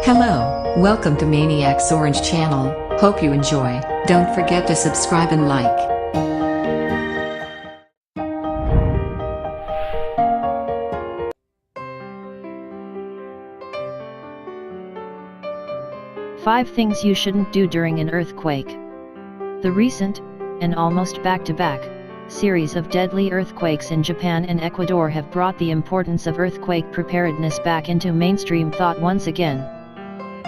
Hello, welcome to Maniacs Orange channel, hope you enjoy, don't forget to subscribe and like. Five things you shouldn't do during an earthquake. The recent, and almost back-to-back, series of deadly earthquakes in Japan and Ecuador have brought the importance of earthquake preparedness back into mainstream thought once again.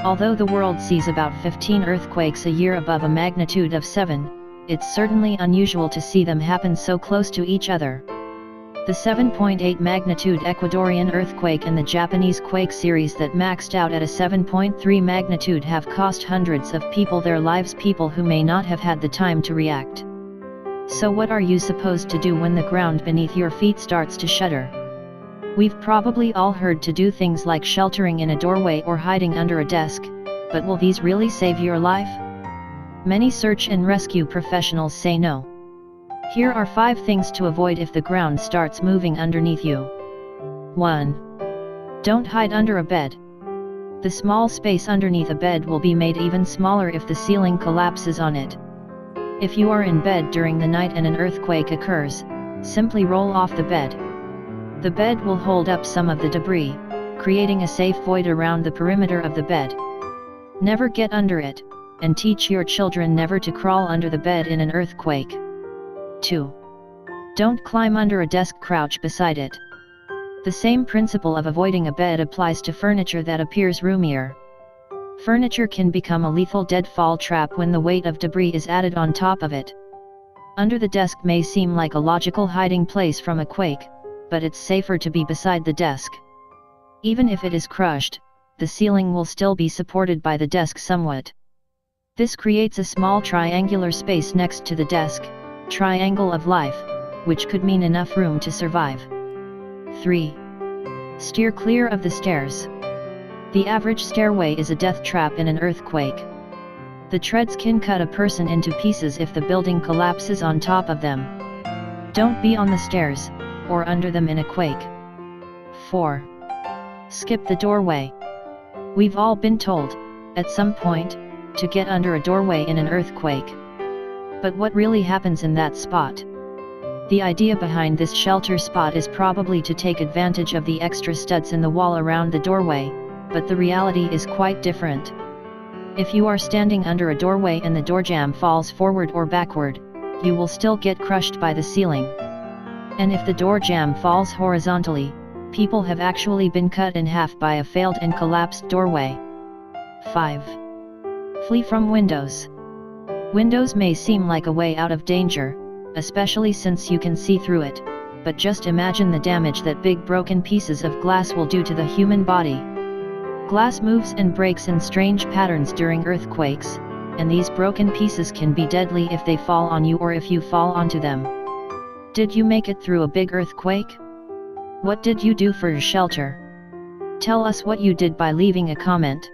Although the world sees about 15 earthquakes a year above a magnitude of 7, it's certainly unusual to see them happen so close to each other. The 7.8 magnitude Ecuadorian earthquake and the Japanese quake series that maxed out at a 7.3 magnitude have cost hundreds of people their lives, people who may not have had the time to react. So what are you supposed to do when the ground beneath your feet starts to shudder? We've probably all heard to do things like sheltering in a doorway or hiding under a desk, but will these really save your life? Many search and rescue professionals say no. Here are 5 things to avoid if the ground starts moving underneath you. 1. Don't hide under a bed. The small space underneath a bed will be made even smaller if the ceiling collapses on it. If you are in bed during the night and an earthquake occurs, simply roll off the bed. The bed will hold up some of the debris, creating a safe void around the perimeter of the bed. Never get under it, and teach your children never to crawl under the bed in an earthquake. 2. Don't climb under a desk, crouch beside it. The same principle of avoiding a bed applies to furniture that appears roomier. Furniture can become a lethal deadfall trap when the weight of debris is added on top of it. Under the desk may seem like a logical hiding place from a quake, but it's safer to be beside the desk. Even if it is crushed, the ceiling will still be supported by the desk somewhat. This creates a small triangular space next to the desk, triangle of life, which could mean enough room to survive. 3. Steer clear of the stairs. The average stairway is a death trap in an earthquake. The treads can cut a person into pieces if the building collapses on top of them. Don't be on the stairs, or under them in a quake. 4. Skip the doorway. We've all been told, at some point, to get under a doorway in an earthquake. But what really happens in that spot? The idea behind this shelter spot is probably to take advantage of the extra studs in the wall around the doorway, but the reality is quite different. If you are standing under a doorway and the door jamb falls forward or backward, you will still get crushed by the ceiling. And if the door jamb falls horizontally, people have actually been cut in half by a failed and collapsed doorway. 5. Flee from windows. Windows may seem like a way out of danger, especially since you can see through it, but just imagine the damage that big broken pieces of glass will do to the human body. Glass moves and breaks in strange patterns during earthquakes, and these broken pieces can be deadly if they fall on you or if you fall onto them. Did you make it through a big earthquake? What did you do for your shelter? Tell us what you did by leaving a comment.